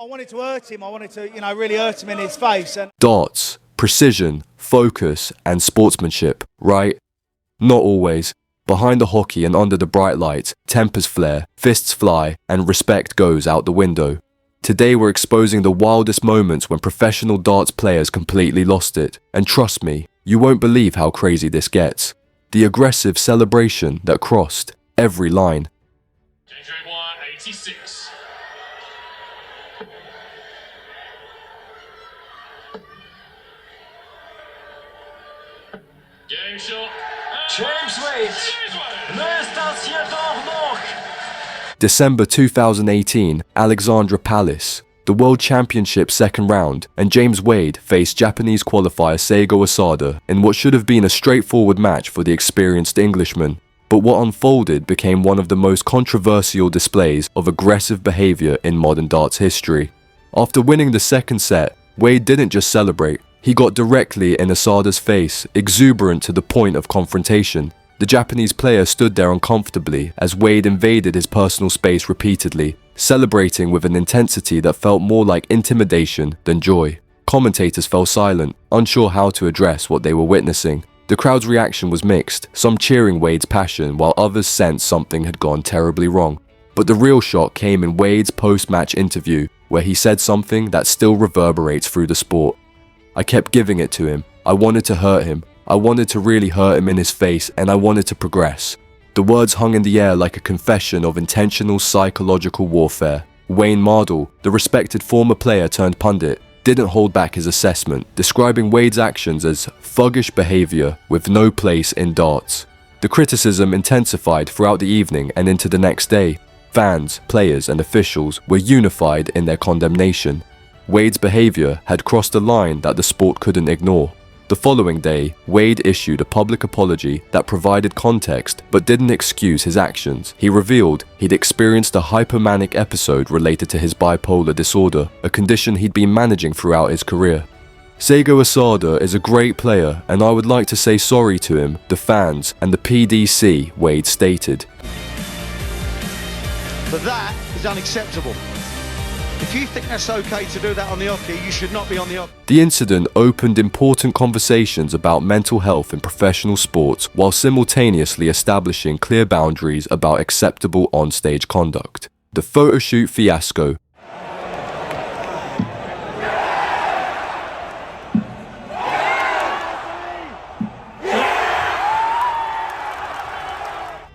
wanted to hurt him. I wanted to, really hurt him in his face. And darts, precision, focus, and sportsmanship, right? Not always. Behind the hockey and under the bright lights, tempers flare, fists fly, and respect goes out the window. Today we're exposing the wildest moments when professional darts players completely lost it. And trust me, you won't believe how crazy this gets. The aggressive celebration that crossed every line. Gerwyn 86. Game shot. James Wade, löst das hier doch noch! December 2018, Alexandra Palace. The World Championship second round, and James Wade faced Japanese qualifier Seigo Asada in what should have been a straightforward match for the experienced Englishman. But what unfolded became one of the most controversial displays of aggressive behavior in modern darts history. After winning the second set, Wade didn't just celebrate. He got directly in Asada's face, exuberant to the point of confrontation. The Japanese player stood there uncomfortably as Wade invaded his personal space repeatedly, celebrating with an intensity that felt more like intimidation than joy. Commentators fell silent, unsure how to address what they were witnessing. The crowd's reaction was mixed, some cheering Wade's passion while others sensed something had gone terribly wrong. But the real shock came in Wade's post-match interview, where he said something that still reverberates through the sport. I kept giving it to him. I wanted to hurt him. I wanted to really hurt him in his face, and I wanted to progress. The words hung in the air like a confession of intentional psychological warfare. Wayne Mardle, the respected former player turned pundit, didn't hold back his assessment, describing Wade's actions as thuggish behavior with no place in darts. The criticism intensified throughout the evening and into the next day. Fans, players, and officials were unified in their condemnation. Wade's behavior had crossed a line that the sport couldn't ignore. The following day, Wade issued a public apology that provided context but didn't excuse his actions. He revealed he'd experienced a hypomanic episode related to his bipolar disorder, a condition he'd been managing throughout his career. Seigo Asada is a great player, and I would like to say sorry to him, the fans, and the PDC, Wade stated. But that is unacceptable. If you think that's okay to do that on the hockey, you should not be on the hockey. The incident opened important conversations about mental health in professional sports while simultaneously establishing clear boundaries about acceptable on-stage conduct. The photoshoot fiasco.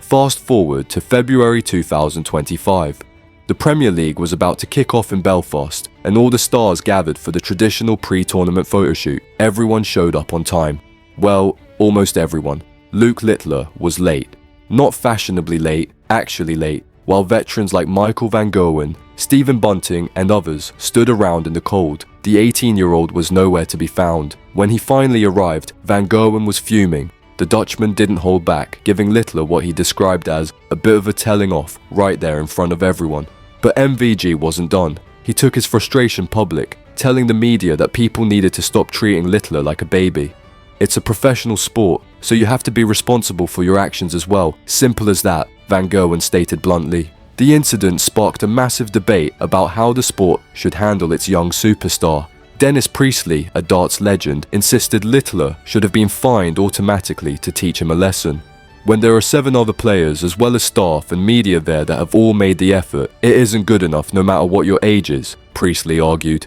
Fast forward to February 2025. The Premier League was about to kick off in Belfast, and all the stars gathered for the traditional pre-tournament photoshoot. Everyone showed up on time. Well, almost everyone. Luke Littler was late. Not fashionably late, actually late, while veterans like Michael van Gerwen, Stephen Bunting, and others stood around in the cold. The 18-year-old was nowhere to be found. When he finally arrived, Van Gerwen was fuming. The Dutchman didn't hold back, giving Littler what he described as a bit of a telling off right there in front of everyone. But MVG wasn't done. He took his frustration public, telling the media that people needed to stop treating Littler like a baby. It's a professional sport, so you have to be responsible for your actions as well. Simple as that, Van Gerwen stated bluntly. The incident sparked a massive debate about how the sport should handle its young superstar. Dennis Priestley, a darts legend, insisted Littler should have been fined automatically to teach him a lesson. When there are 7 other players as well as staff and media there that have all made the effort, it isn't good enough no matter what your age is, Priestley argued.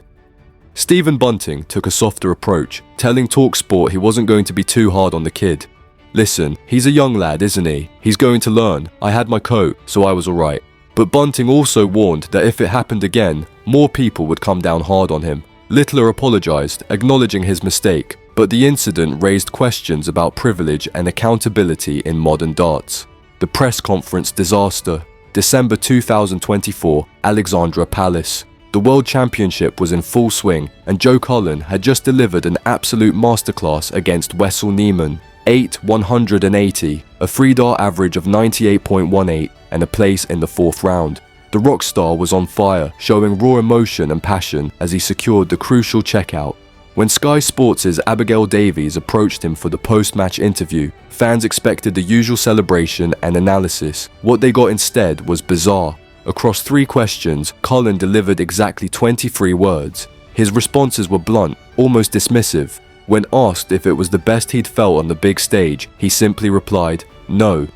Stephen Bunting took a softer approach, telling TalkSport he wasn't going to be too hard on the kid. Listen, he's a young lad, isn't he? He's going to learn. I had my coat, so I was alright. But Bunting also warned that if it happened again, more people would come down hard on him. Littler apologised, acknowledging his mistake, but the incident raised questions about privilege and accountability in modern darts. The press conference disaster. December 2024, Alexandra Palace. The World Championship was in full swing, and Joe Cullen had just delivered an absolute masterclass against Wessel Neiman. 8-180, a free dart average of 98.18, and a place in the 4th round. The rock star was on fire, showing raw emotion and passion as he secured the crucial checkout. When Sky Sports' Abigail Davies approached him for the post-match interview, fans expected the usual celebration and analysis. What they got instead was bizarre. Across 3 questions, Cullen delivered exactly 23 words. His responses were blunt, almost dismissive. When asked if it was the best he'd felt on the big stage, he simply replied, "No."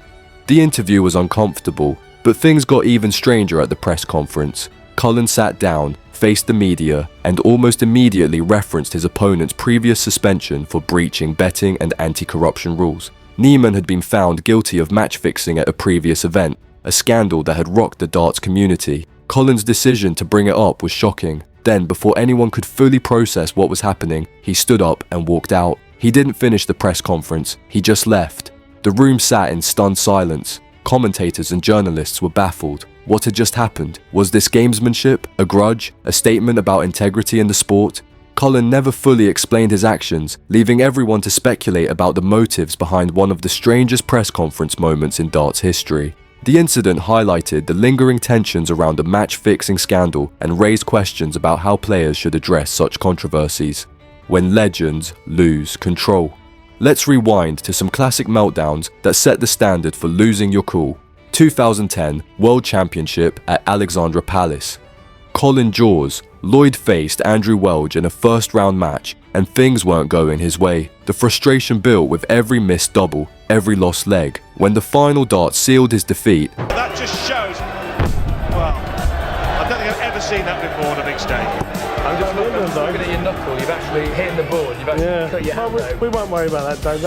The interview was uncomfortable, but things got even stranger at the press conference. Cullen sat down, faced the media, and almost immediately referenced his opponent's previous suspension for breaching betting and anti-corruption rules. Neiman had been found guilty of match fixing at a previous event, a scandal that had rocked the darts community. Cullen's decision to bring it up was shocking. Then, before anyone could fully process what was happening, he stood up and walked out. He didn't finish the press conference, he just left. The room sat in stunned silence. Commentators and journalists were baffled. What had just happened? Was this gamesmanship, a grudge, a statement about integrity in the sport? Colin never fully explained his actions, leaving everyone to speculate about the motives behind one of the strangest press conference moments in darts history. The incident highlighted the lingering tensions around the match-fixing scandal and raised questions about how players should address such controversies. When legends lose control. Let's rewind to some classic meltdowns that set the standard for losing your cool. 2010 World Championship at Alexandra Palace. Colin Lloyd faced Andrew Welch in a first-round match, and things weren't going his way. The frustration built with every missed double, every lost leg. When the final dart sealed his defeat, That just shows, well, I don't think I've ever seen that before on a big stage. I'm just looking at your knuckle, you've actually hit the board, you've actually cut your hand out. We won't worry about that, Dave.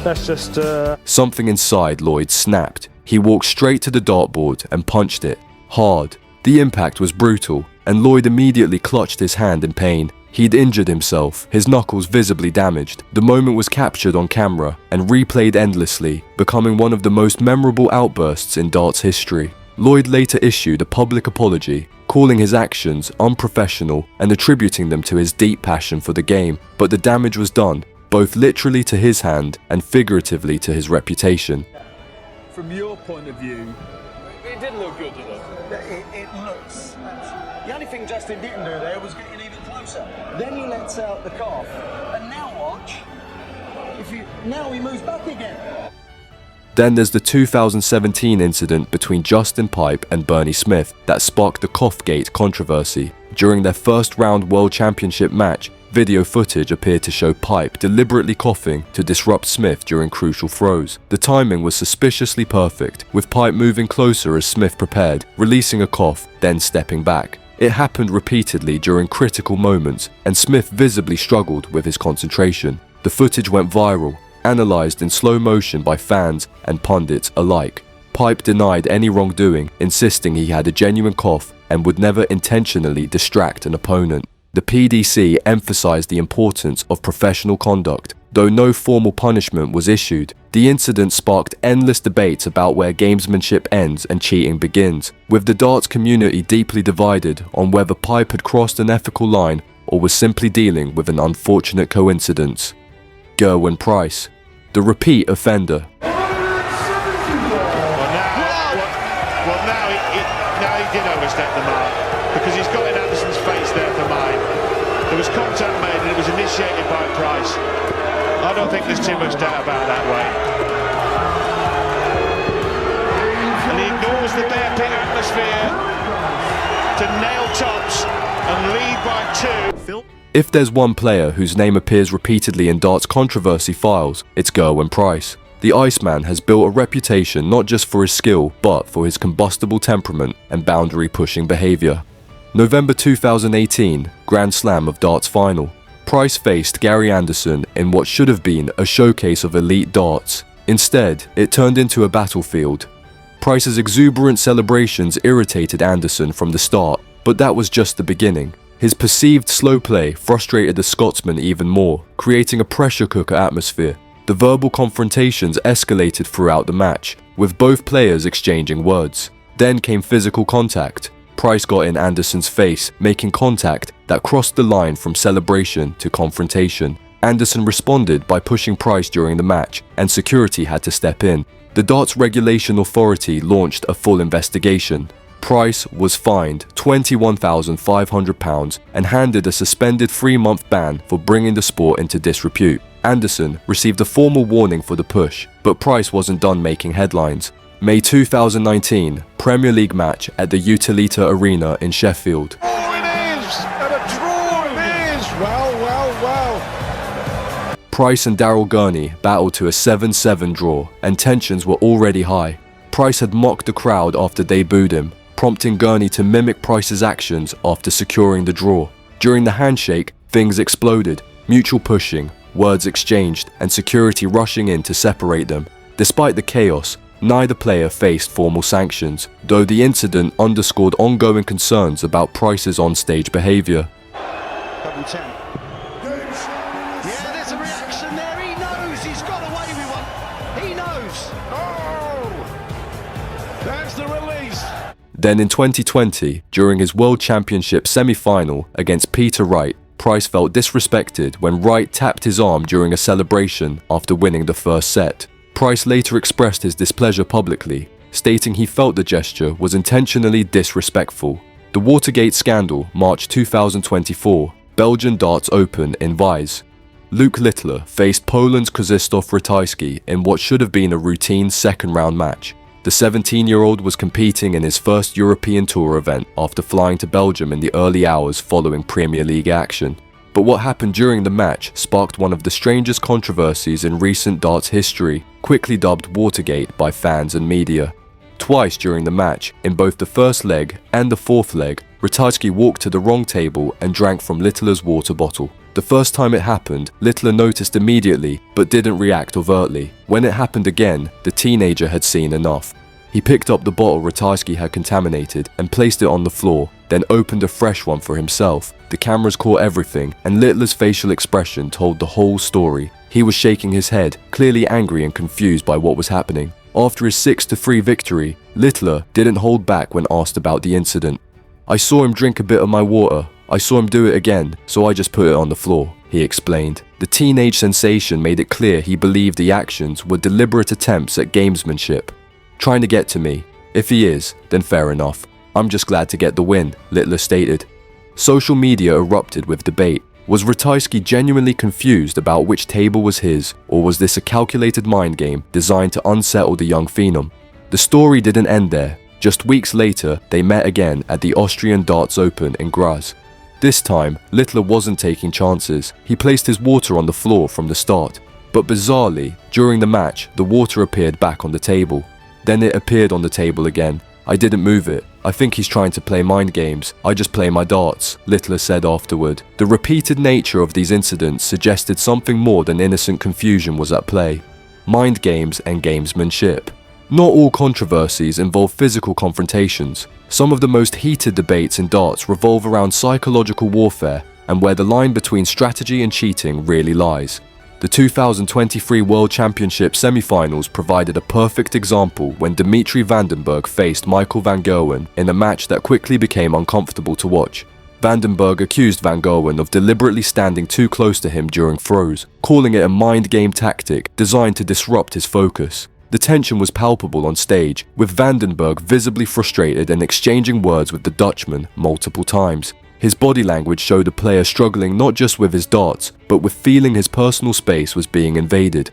That's just something inside Lloyd snapped. He walked straight to the dartboard and punched it, hard. The impact was brutal, and Lloyd immediately clutched his hand in pain. He'd injured himself, his knuckles visibly damaged. The moment was captured on camera and replayed endlessly, becoming one of the most memorable outbursts in darts history. Lloyd later issued a public apology, calling his actions unprofessional and attributing them to his deep passion for the game, but the damage was done, both literally to his hand and figuratively to his reputation. From your point of view, it didn't look good, did it? It looks. The only thing Justin didn't do there was getting even closer. Then he lets out the cough, and now watch. Now he moves back again. Then there's the 2017 incident between Justin Pipe and Bernie Smith that sparked the Coughgate controversy. During their first round World Championship match, video footage appeared to show Pipe deliberately coughing to disrupt Smith during crucial throws. The timing was suspiciously perfect, with Pipe moving closer as Smith prepared, releasing a cough, then stepping back. It happened repeatedly during critical moments, and Smith visibly struggled with his concentration. The footage went viral, analysed in slow motion by fans and pundits alike. Pipe denied any wrongdoing, insisting he had a genuine cough and would never intentionally distract an opponent. The PDC emphasised the importance of professional conduct. Though no formal punishment was issued, the incident sparked endless debates about where gamesmanship ends and cheating begins, with the darts community deeply divided on whether Pipe had crossed an ethical line or was simply dealing with an unfortunate coincidence. Gerwyn Price, the repeat offender. Now he did overstep the mark, because he's got in Anderson's face there for mine. There was contact made and it was initiated by Price. I don't think there's too much doubt about that way. And he ignores the bear pit atmosphere to nail tops and lead by 2. If there's one player whose name appears repeatedly in darts controversy files, it's Gerwyn Price. The Iceman has built a reputation not just for his skill, but for his combustible temperament and boundary-pushing behaviour. November 2018, Grand Slam of Darts Final. Price faced Gary Anderson in what should have been a showcase of elite darts. Instead, it turned into a battlefield. Price's exuberant celebrations irritated Anderson from the start, but that was just the beginning. His perceived slow play frustrated the Scotsman even more, creating a pressure cooker atmosphere. The verbal confrontations escalated throughout the match, with both players exchanging words. Then came physical contact. Price got in Anderson's face, making contact that crossed the line from celebration to confrontation. Anderson responded by pushing Price during the match, and security had to step in. The Darts Regulation Authority launched a full investigation. Price was fined £21,500 and handed a suspended 3-month ban for bringing the sport into disrepute. Anderson received a formal warning for the push, but Price wasn't done making headlines. May 2019, Premier League match at the Utilita Arena in Sheffield. Oh, it is! And a draw it is! Well. Price and Daryl Gurney battled to a 7-7 draw, and tensions were already high. Price had mocked the crowd after they booed him, prompting Gurney to mimic Price's actions after securing the draw. During the handshake, things exploded, mutual pushing, words exchanged, and security rushing in to separate them. Despite the chaos, neither player faced formal sanctions, though the incident underscored ongoing concerns about Price's on-stage behaviour. Double 10. Yeah, there's a reaction there. He knows he's got away with one. He knows. Oh! That's the release. Then in 2020, during his World Championship semi-final against Peter Wright, Price felt disrespected when Wright tapped his arm during a celebration after winning the first set. Price later expressed his displeasure publicly, stating he felt the gesture was intentionally disrespectful. The Watergate scandal, March 2024, Belgian Darts Open in Vise. Luke Littler faced Poland's Krzysztof Ratajski in what should have been a routine second-round match. The 17-year-old was competing in his first European Tour event after flying to Belgium in the early hours following Premier League action. But what happened during the match sparked one of the strangest controversies in recent darts history, quickly dubbed Watergate by fans and media. Twice during the match, in both the first leg and the fourth leg, Ratajski walked to the wrong table and drank from Littler's water bottle. The first time it happened, Littler noticed immediately but didn't react overtly. When it happened again, the teenager had seen enough. He picked up the bottle Ratajski had contaminated and placed it on the floor, then opened a fresh one for himself. The cameras caught everything, and Littler's facial expression told the whole story. He was shaking his head, clearly angry and confused by what was happening. After his 6-3 victory, Littler didn't hold back when asked about the incident. "I saw him drink a bit of my water. I saw him do it again, so I just put it on the floor," he explained. The teenage sensation made it clear he believed the actions were deliberate attempts at gamesmanship. "Trying to get to me. If he is, then fair enough. I'm just glad to get the win," Littler stated. Social media erupted with debate. Was Ratajski genuinely confused about which table was his, or was this a calculated mind game designed to unsettle the young phenom? The story didn't end there. Just weeks later, they met again at the Austrian Darts Open in Graz. This time, Littler wasn't taking chances. He placed his water on the floor from the start. But bizarrely, during the match, the water appeared back on the table. Then it appeared on the table again. "I didn't move it. I think he's trying to play mind games. I just play my darts," Littler said afterward. The repeated nature of these incidents suggested something more than innocent confusion was at play. Mind games and gamesmanship. Not all controversies involve physical confrontations. Some of the most heated debates in darts revolve around psychological warfare and where the line between strategy and cheating really lies. The 2023 World Championship semi-finals provided a perfect example when Dimitri Vandenberg faced Michael van Gerwen in a match that quickly became uncomfortable to watch. Vandenberg accused Van Gerwen of deliberately standing too close to him during throws, calling it a mind game tactic designed to disrupt his focus. The tension was palpable on stage, with Vandenberg visibly frustrated and exchanging words with the Dutchman multiple times. His body language showed a player struggling not just with his darts, but with feeling his personal space was being invaded.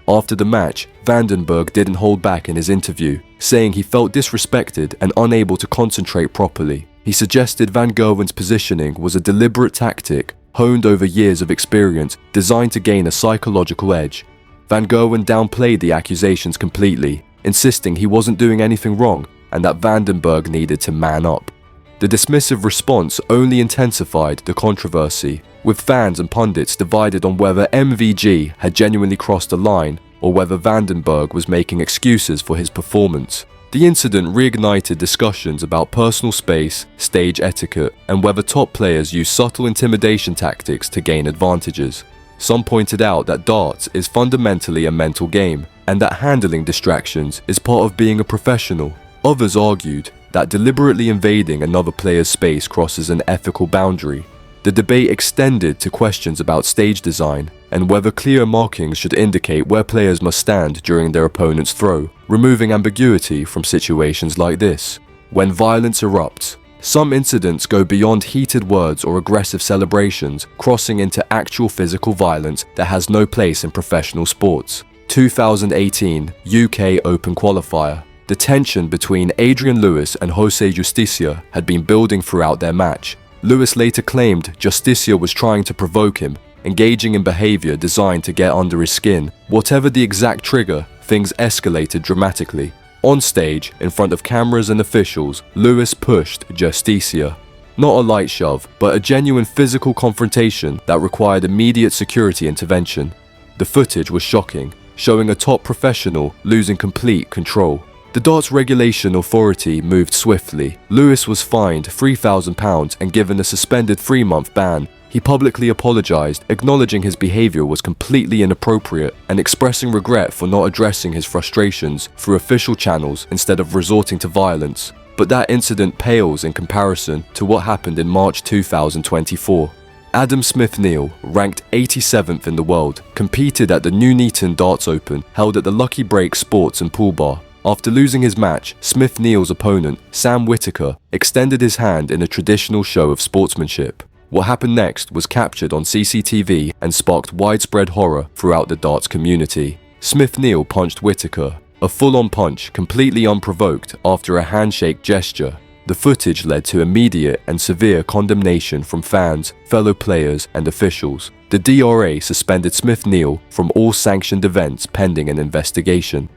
After the match, Vandenberg didn't hold back in his interview, saying he felt disrespected and unable to concentrate properly. He suggested Van Gerwen's positioning was a deliberate tactic, honed over years of experience, designed to gain a psychological edge. Van Gerwen downplayed the accusations completely, insisting he wasn't doing anything wrong and that Vandenberg needed to man up. The dismissive response only intensified the controversy, with fans and pundits divided on whether MVG had genuinely crossed a line or whether Vandenberg was making excuses for his performance. The incident reignited discussions about personal space, stage etiquette, and whether top players use subtle intimidation tactics to gain advantages. Some pointed out that darts is fundamentally a mental game, and that handling distractions is part of being a professional. Others argued that deliberately invading another player's space crosses an ethical boundary. The debate extended to questions about stage design and whether clear markings should indicate where players must stand during their opponent's throw, removing ambiguity from situations like this. When violence erupts, some incidents go beyond heated words or aggressive celebrations, crossing into actual physical violence that has no place in professional sports. 2018 UK Open Qualifier. The tension between Adrian Lewis and Jose Justicia had been building throughout their match. Lewis later claimed Justicia was trying to provoke him, engaging in behavior designed to get under his skin. Whatever the exact trigger, things escalated dramatically. On stage, in front of cameras and officials, Lewis pushed Justicia. Not a light shove, but a genuine physical confrontation that required immediate security intervention. The footage was shocking, showing a top professional losing complete control. The darts regulation authority moved swiftly. Lewis was fined £3,000 and given a suspended 3-month ban. He publicly apologized, acknowledging his behavior was completely inappropriate and expressing regret for not addressing his frustrations through official channels instead of resorting to violence. But that incident pales in comparison to what happened in March 2024. Adam Smith-Neale, ranked 87th in the world, competed at the Nuneaton Darts Open held at the Lucky Break Sports and Pool Bar. After losing his match, Smith-Neale's opponent, Sam Whittaker, extended his hand in a traditional show of sportsmanship. What happened next was captured on CCTV and sparked widespread horror throughout the darts community. Smith-Neale punched Whittaker, a full-on punch completely unprovoked after a handshake gesture. The footage led to immediate and severe condemnation from fans, fellow players and officials. The DRA suspended Smith-Neale from all sanctioned events pending an investigation.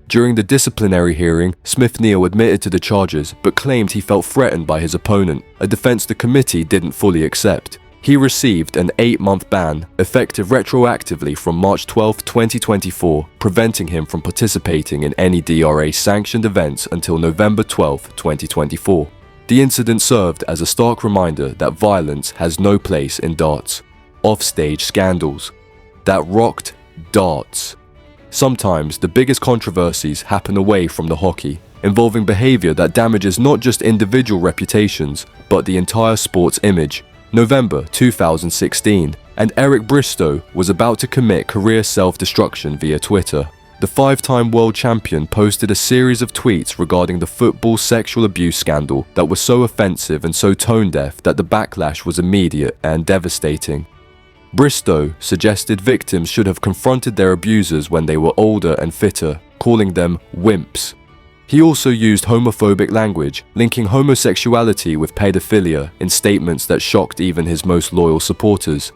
During the disciplinary hearing, Smith-Neale admitted to the charges but claimed he felt threatened by his opponent, a defense the committee didn't fully accept. He received an 8-month ban, effective retroactively from March 12, 2024, preventing him from participating in any DRA-sanctioned events until November 12, 2024. The incident served as a stark reminder that violence has no place in darts. Offstage scandals that rocked darts. Sometimes the biggest controversies happen away from the hockey, involving behavior that damages not just individual reputations, but the entire sport's image. November 2016, and Eric Bristow was about to commit career self-destruction via Twitter. The 5-time world champion posted a series of tweets regarding the football sexual abuse scandal that were so offensive and so tone-deaf that the backlash was immediate and devastating. Bristow suggested victims should have confronted their abusers when they were older and fitter, calling them wimps. He also used homophobic language, linking homosexuality with pedophilia in statements that shocked even his most loyal supporters.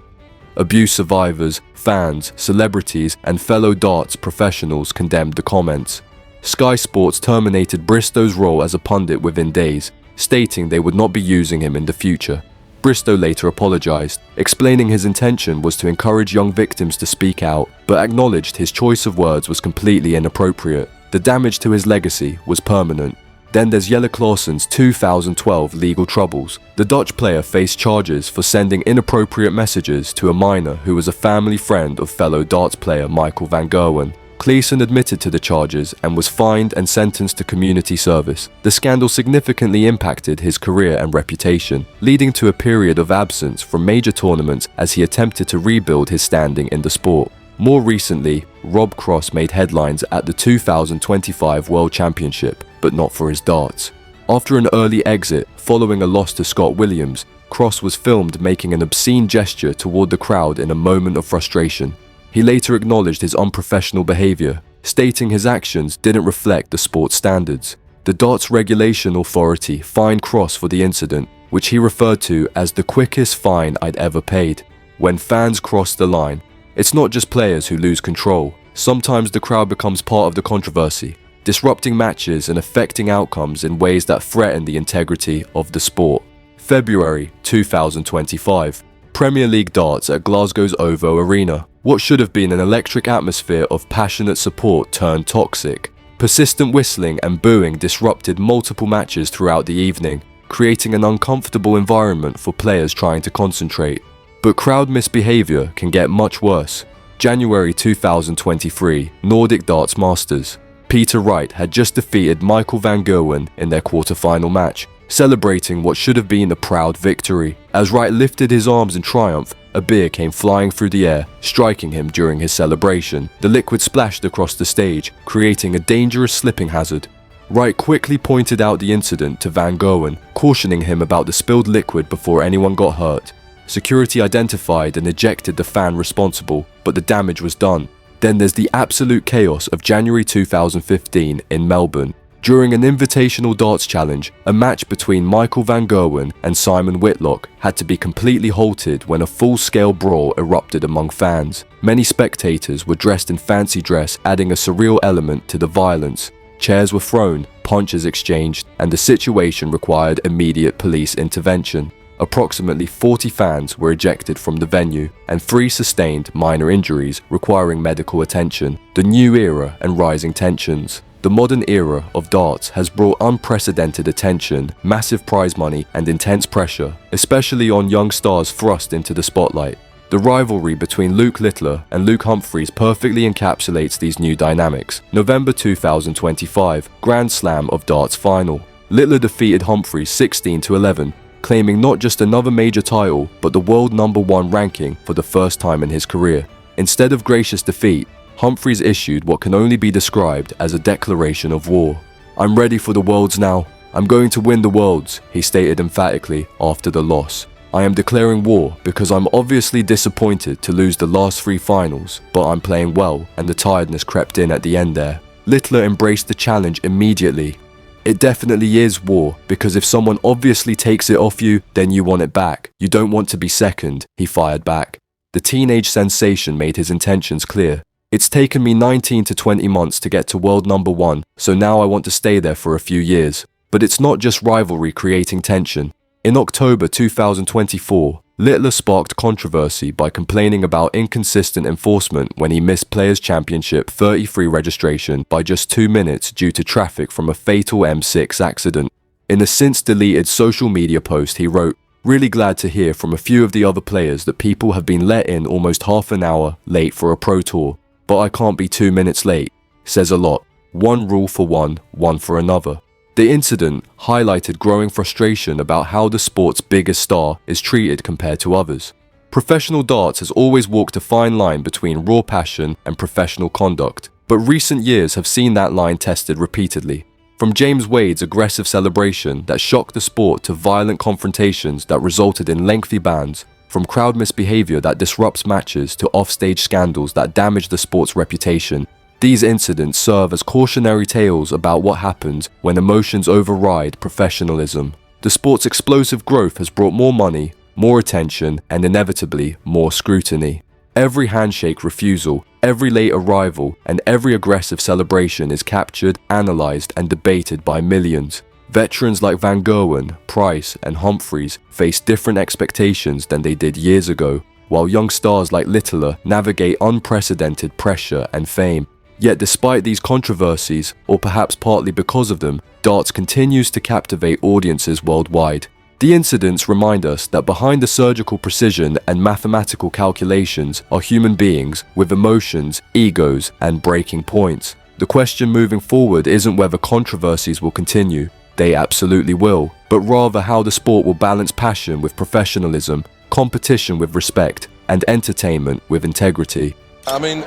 Abuse survivors, fans, celebrities, and fellow darts professionals condemned the comments. Sky Sports terminated Bristow's role as a pundit within days, stating they would not be using him in the future. Bristow later apologized, explaining his intention was to encourage young victims to speak out, but acknowledged his choice of words was completely inappropriate. The damage to his legacy was permanent. Then there's Jelle Claessen's 2012 legal troubles. The Dutch player faced charges for sending inappropriate messages to a minor who was a family friend of fellow darts player Michael van Gerwen. Claessen admitted to the charges and was fined and sentenced to community service. The scandal significantly impacted his career and reputation, leading to a period of absence from major tournaments as he attempted to rebuild his standing in the sport. More recently, Rob Cross made headlines at the 2025 World Championship, but not for his darts. After an early exit following a loss to Scott Williams, Cross was filmed making an obscene gesture toward the crowd in a moment of frustration. He later acknowledged his unprofessional behavior, stating his actions didn't reflect the sport's standards. The Darts Regulation Authority fined Cross for the incident, which he referred to as the quickest fine I'd ever paid. When fans cross the line, it's not just players who lose control. Sometimes the crowd becomes part of the controversy, disrupting matches and affecting outcomes in ways that threaten the integrity of the sport. February 2025. Premier League darts at Glasgow's OVO Arena. What should have been an electric atmosphere of passionate support turned toxic. Persistent whistling and booing disrupted multiple matches throughout the evening, creating an uncomfortable environment for players trying to concentrate. But crowd misbehavior can get much worse. January 2023, Nordic Darts Masters. Peter Wright had just defeated Michael van Gerwen in their quarter-final match, celebrating what should have been a proud victory. As Wright lifted his arms in triumph, a beer came flying through the air, striking him during his celebration. The liquid splashed across the stage, creating a dangerous slipping hazard. Wright quickly pointed out the incident to Van Gerwen, cautioning him about the spilled liquid before anyone got hurt. Security identified and ejected the fan responsible, but the damage was done. Then there's the absolute chaos of January 2015 in Melbourne. During an invitational darts challenge, a match between Michael van Gerwen and Simon Whitlock had to be completely halted when a full-scale brawl erupted among fans. Many spectators were dressed in fancy dress, adding a surreal element to the violence. Chairs were thrown, punches exchanged, and the situation required immediate police intervention. Approximately 40 fans were ejected from the venue, and 3 sustained minor injuries requiring medical attention. The new era and rising tensions. The modern era of darts has brought unprecedented attention, massive prize money, and intense pressure, especially on young stars thrust into the spotlight. The rivalry between Luke Littler and Luke Humphries perfectly encapsulates these new dynamics. November 2025, Grand Slam of Darts Final. Littler defeated Humphries 16-11, claiming not just another major title, but the world #1 ranking for the first time in his career. Instead of gracious defeat, Humphries issued what can only be described as a declaration of war. "I'm ready for the Worlds now. I'm going to win the Worlds," he stated emphatically after the loss. "I am declaring war because I'm obviously disappointed to lose the last 3 finals, but I'm playing well and the tiredness crept in at the end there." Littler embraced the challenge immediately. "It definitely is war, because if someone obviously takes it off you, then you want it back. You don't want to be second," he fired back. The teenage sensation made his intentions clear. "It's taken me 19 to 20 months to get to world #1, so now I want to stay there for a few years." But it's not just rivalry creating tension. In October 2024, Littler sparked controversy by complaining about inconsistent enforcement when he missed Players' Championship 33 registration by just 2 minutes due to traffic from a fatal M6 accident. In a since-deleted social media post, he wrote, "Really glad to hear from a few of the other players that people have been let in almost half an hour late for a pro tour. But I can't be 2 minutes late. Says a lot. One rule for one for another." The incident highlighted growing frustration about how the sport's biggest star is treated compared to others. Professional darts has always walked a fine line between raw passion and professional conduct, but recent years have seen that line tested repeatedly. From James Wade's aggressive celebration that shocked the sport to violent confrontations that resulted in lengthy bans, from crowd misbehavior that disrupts matches to offstage scandals that damage the sport's reputation, these incidents serve as cautionary tales about what happens when emotions override professionalism. The sport's explosive growth has brought more money, more attention, and inevitably more scrutiny. Every handshake refusal, every late arrival, and every aggressive celebration is captured, analysed, and debated by millions. Veterans like Van Gerwen, Price, and Humphries face different expectations than they did years ago, while young stars like Littler navigate unprecedented pressure and fame. Yet despite these controversies, or perhaps partly because of them, darts continues to captivate audiences worldwide. The incidents remind us that behind the surgical precision and mathematical calculations are human beings with emotions, egos, and breaking points. The question moving forward isn't whether controversies will continue. They absolutely will, but rather how the sport will balance passion with professionalism, competition with respect, and entertainment with integrity. I mean,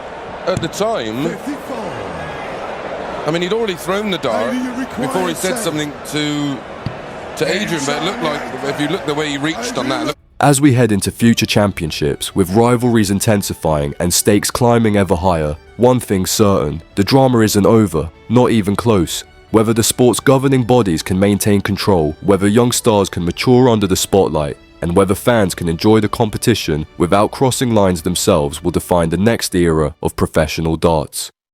at the time, he'd already thrown the dart before he said something to Adrian, but it looked like, if you look the way he reached on that... As we head into future championships, with rivalries intensifying and stakes climbing ever higher, one thing's certain, the drama isn't over, not even close. Whether the sport's governing bodies can maintain control, whether young stars can mature under the spotlight, and whether fans can enjoy the competition without crossing lines themselves will define the next era of professional darts.